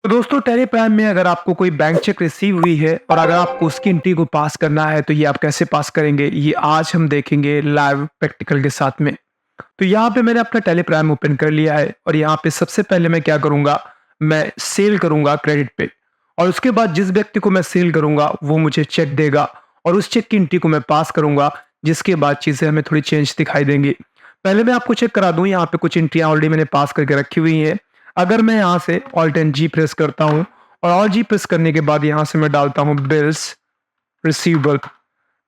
तो दोस्तों Tally Prime में अगर आपको कोई बैंक चेक रिसीव हुई है और अगर आपको उसकी एंट्री को पास करना है तो ये आप कैसे पास करेंगे, ये आज हम देखेंगे लाइव प्रैक्टिकल के साथ में। तो यहाँ पे मैंने अपना टेली प्राइम ओपन कर लिया है और यहाँ पे सबसे पहले मैं क्या करूँगा, मैं सेल करूँगा क्रेडिट पे। और उसके बाद जिस व्यक्ति को मैं सेल करूँगा वो मुझे चेक देगा और उस चेक की एंट्री को मैं पास करूँगा, जिसके बाद चीज़ें हमें थोड़ी चेंज दिखाई देंगी। पहले मैं आपको चेक करा दूँ, यहाँ पे कुछ एंट्रियाँ ऑलरेडी मैंने पास करके रखी हुई हैं। अगर मैं यहाँ से ऑल्ट एंड जी प्रेस करता हूँ और ऑल्ट जी प्रेस करने के बाद यहाँ से मैं डालता हूँ बिल्स रिसीवेबल।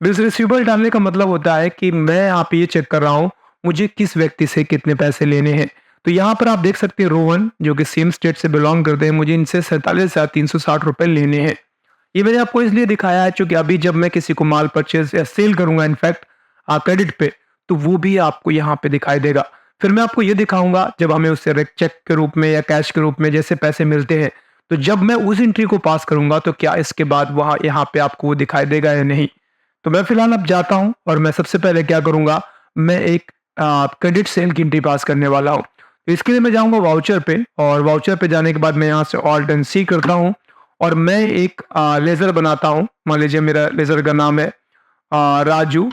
बिल्स रिसीवेबल डालने का मतलब होता है कि मैं यहाँ पे ये चेक कर रहा हूँ मुझे किस व्यक्ति से कितने पैसे लेने हैं। तो यहाँ पर आप देख सकते हैं रोहन जो कि सेम स्टेट से बिलोंग करते हैं, मुझे इनसे 47,360 रुपए लेने हैं। ये मैंने आपको इसलिए दिखाया है क्योंकि अभी जब मैं किसी को माल परचेज या सेल करूंगा इनफैक्ट क्रेडिट पे, तो वो भी आपको यहाँ पे दिखाई देगा। फिर मैं आपको ये दिखाऊंगा जब हमें उससे चेक के रूप में या कैश के रूप में जैसे पैसे मिलते हैं, तो जब मैं उस एंट्री को पास करूंगा तो क्या इसके बाद वहां यहाँ पे आपको वो दिखाई देगा या नहीं। तो मैं फिलहाल अब जाता हूं और मैं सबसे पहले क्या करूंगा, मैं एक क्रेडिट सेल की एंट्री पास करने वाला हूं। तो इसके लिए मैं जाऊंगा वाउचर पे और वाउचर पे जाने के बाद मैं यहाँ से ऑल्ट एंड सी करता हूँ और मैं एक लेजर बनाता हूँ। मान लीजिए मेरा लेजर का नाम है राजू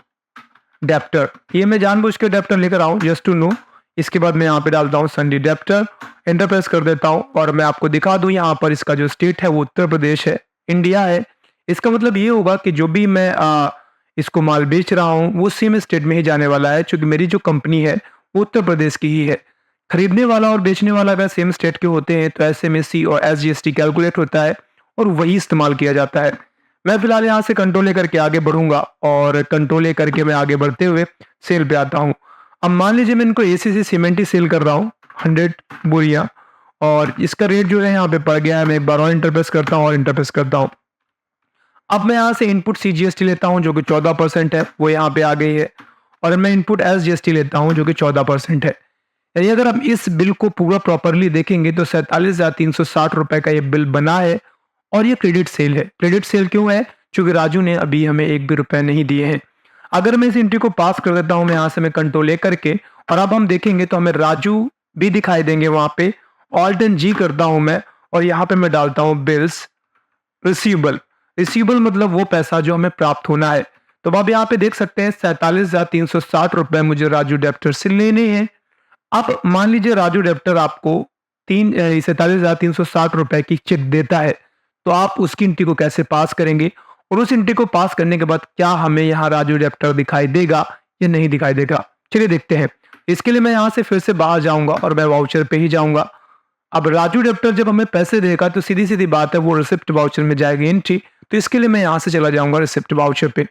डेप्टर। ये मैं जानबूझ के डेप्टर लेकर आऊँ जस्ट टू नो। इसके बाद मैं यहाँ पे डालता हूँ संडी डेप्टर, एंटर प्रेस कर देता हूँ और मैं आपको दिखा दूँ यहाँ पर इसका जो स्टेट है वो उत्तर प्रदेश है, इंडिया है। इसका मतलब ये होगा कि जो भी मैं इसको माल बेच रहा हूँ वो सेम स्टेट में ही जाने वाला है, क्योंकि मेरी जो कंपनी है वो उत्तर प्रदेश की ही है। खरीदने वाला और बेचने वाला अगर सेम स्टेट के होते हैं तो ऐसे में सी और SGST कैलकुलेट होता है और वही इस्तेमाल किया जाता है। मैं फिलहाल यहाँ से कंट्रोल लेकर के आगे बढ़ूंगा और कंट्रोल लेकर के मैं आगे बढ़ते हुए सेल पे आता हूँ। अब मान लीजिए मैं इनको ACC सीमेंट ही सेल कर रहा हूँ 100 बोरियां और इसका रेट जो है यहाँ पे पड़ गया है। मैं एक बार और इंटरप्रेस करता हूँ और इंटरप्रेस करता हूँ। अब मैं यहाँ से इनपुट CGST लेता हूँ जो कि 14% है, वो यहाँ पे आ गई है। और मैं इनपुट SGST लेता हूँ जो कि 14% है। यानी अगर हम इस बिल को पूरा प्रॉपरली देखेंगे तो 47,360 रुपए का ये बिल बना है और ये क्रेडिट सेल है। क्रेडिट सेल क्यों है? क्योंकि राजू ने अभी हमें एक भी रुपए नहीं दिए हैं। अगर मैं इस एंट्री को पास कर देता हूं मैं यहाँ से मैं कंट्रोल ए करके, और अब हम देखेंगे तो हमें राजू भी दिखाई देंगे वहां पे। ऑल्ट एंड जी करता हूं मैं और यहाँ पे मैं डालता हूं बिल्स रिसीवेबल। रिसीवेबल मतलब वो पैसा जो हमें प्राप्त होना है। तो अब यहाँ पे देख सकते हैं 47,360 रुपए मुझे राजू डेप्टर से लेने हैं। अब मान लीजिए राजू डेप्टर आपको 47,360 रुपए की चेक देता है, तो आप उसकी एंट्री को कैसे पास करेंगे और उस एंट्री को पास करने के बाद क्या हमें यहाँ राजू डेप्टर दिखाई देगा या नहीं दिखाई देगा, चलिए देखते हैं। इसके लिए मैं यहाँ से फिर से बाहर जाऊंगा और मैं वाउचर पे ही जाऊंगा। अब राजू डेप्टर जब हमें पैसे देगा तो सीधी सीधी बात है वो रिसिप्ट वाउचर में जाएगी एंट्री। तो इसके लिए मैं यहाँ से चला जाऊंगा रिसिप्ट वाउचर पे।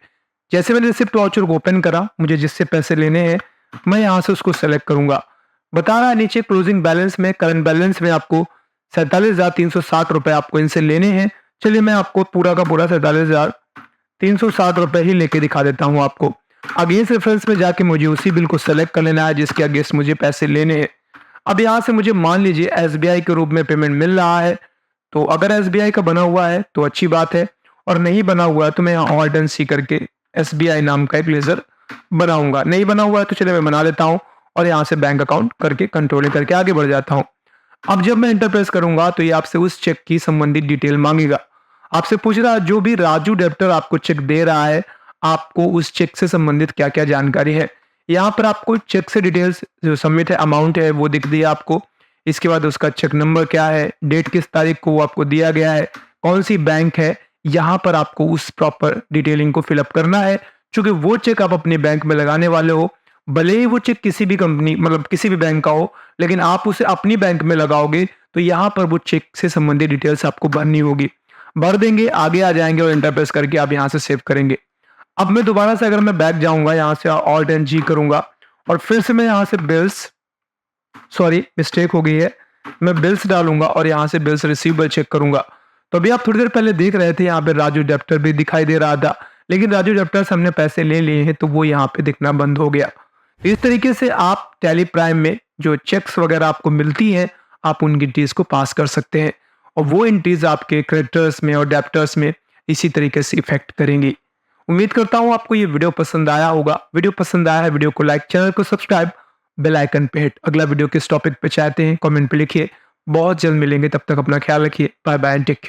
जैसे मैंने रिसिप्ट वाउचर को ओपन करा, मुझे जिससे पैसे लेने हैं मैं यहाँ से उसको सेलेक्ट करूंगा। बता रहा है नीचे क्लोजिंग बैलेंस में, करंट बैलेंस में आपको 47,360 रुपए आपको इनसे लेने हैं। चलिए मैं आपको पूरा का पूरा 47,360 रुपए ही लेके दिखा देता हूँ आपको। अगेंस्ट रेफरेंस में जाके मुझे उसी बिल को सेलेक्ट कर लेना है जिसके अगेंस्ट मुझे पैसे लेने हैं। अब यहाँ से मुझे मान लीजिए SBI के रूप में पेमेंट मिल रहा है, तो अगर SBI का बना हुआ है तो अच्छी बात है, और नहीं बना हुआ है तो मैं यहाँ ऑल्ट एंड सी करके SBI नाम का एक लेजर बनाऊंगा। नहीं बना हुआ है तो चलिए मैं बना लेता हूँ और यहाँ से बैंक अकाउंट करके कंट्रोल करके आगे बढ़ जाता हूँ। अब जब मैं इंटर प्रेस करूंगा तो ये आपसे उस चेक की संबंधित डिटेल मांगेगा। आपसे पूछ रहा है जो भी राजू डेप्टर आपको चेक दे रहा है आपको उस चेक से संबंधित क्या क्या जानकारी है। यहाँ पर आपको चेक से डिटेल्स जो सबमिट है अमाउंट है वो दिख दिया आपको। इसके बाद उसका चेक नंबर क्या है, डेट किस तारीख को वो आपको दिया गया है, कौन सी बैंक है, यहाँ पर आपको उस प्रॉपर डिटेलिंग को फिलअप करना है। क्योंकि वो चेक आप अपने बैंक में लगाने वाले हो, भले ही वो चेक किसी भी कंपनी मतलब किसी भी बैंक का हो, लेकिन आप उसे अपनी बैंक में लगाओगे तो यहाँ पर वो चेक से संबंधित डिटेल्स आपको भरनी होगी। भर देंगे, आगे आ जाएंगे और इंटरप्रेस करके आप यहाँ से सेव करेंगे। अब मैं दोबारा से अगर मैं बैक जाऊंगा यहाँ से ऑल्ट एंड जी करूंगा और फिर से मैं यहाँ से बिल्स, सॉरी मिस्टेक हो गई है, मैं बिल्स डालूंगा और यहाँ से बिल्स रिसीवेबल चेक करूंगा। तो अभी आप थोड़ी देर पहले देख रहे थे यहाँ पे राजू डेप्टर भी दिखाई दे रहा था, लेकिन राजू डेप्टर से हमने पैसे ले लिए हैं तो वो यहाँ पे दिखना बंद हो गया। इस तरीके से आप टेली प्राइम में जो चेक्स वगैरह आपको मिलती हैं आप उन एंट्रीज को पास कर सकते हैं और वो एंट्रीज आपके क्रेडिटर्स में और डेप्टर्स में इसी तरीके से इफेक्ट करेंगी। उम्मीद करता हूँ आपको ये वीडियो पसंद आया होगा। वीडियो पसंद आया है वीडियो को लाइक, चैनल को सब्सक्राइब, बेल आइकन पे हिट। अगला वीडियो किस टॉपिक पे चाहते हैं कमेंट पे लिखिए। बहुत जल्द मिलेंगे, तब तक अपना ख्याल रखिए। Bye bye and take care.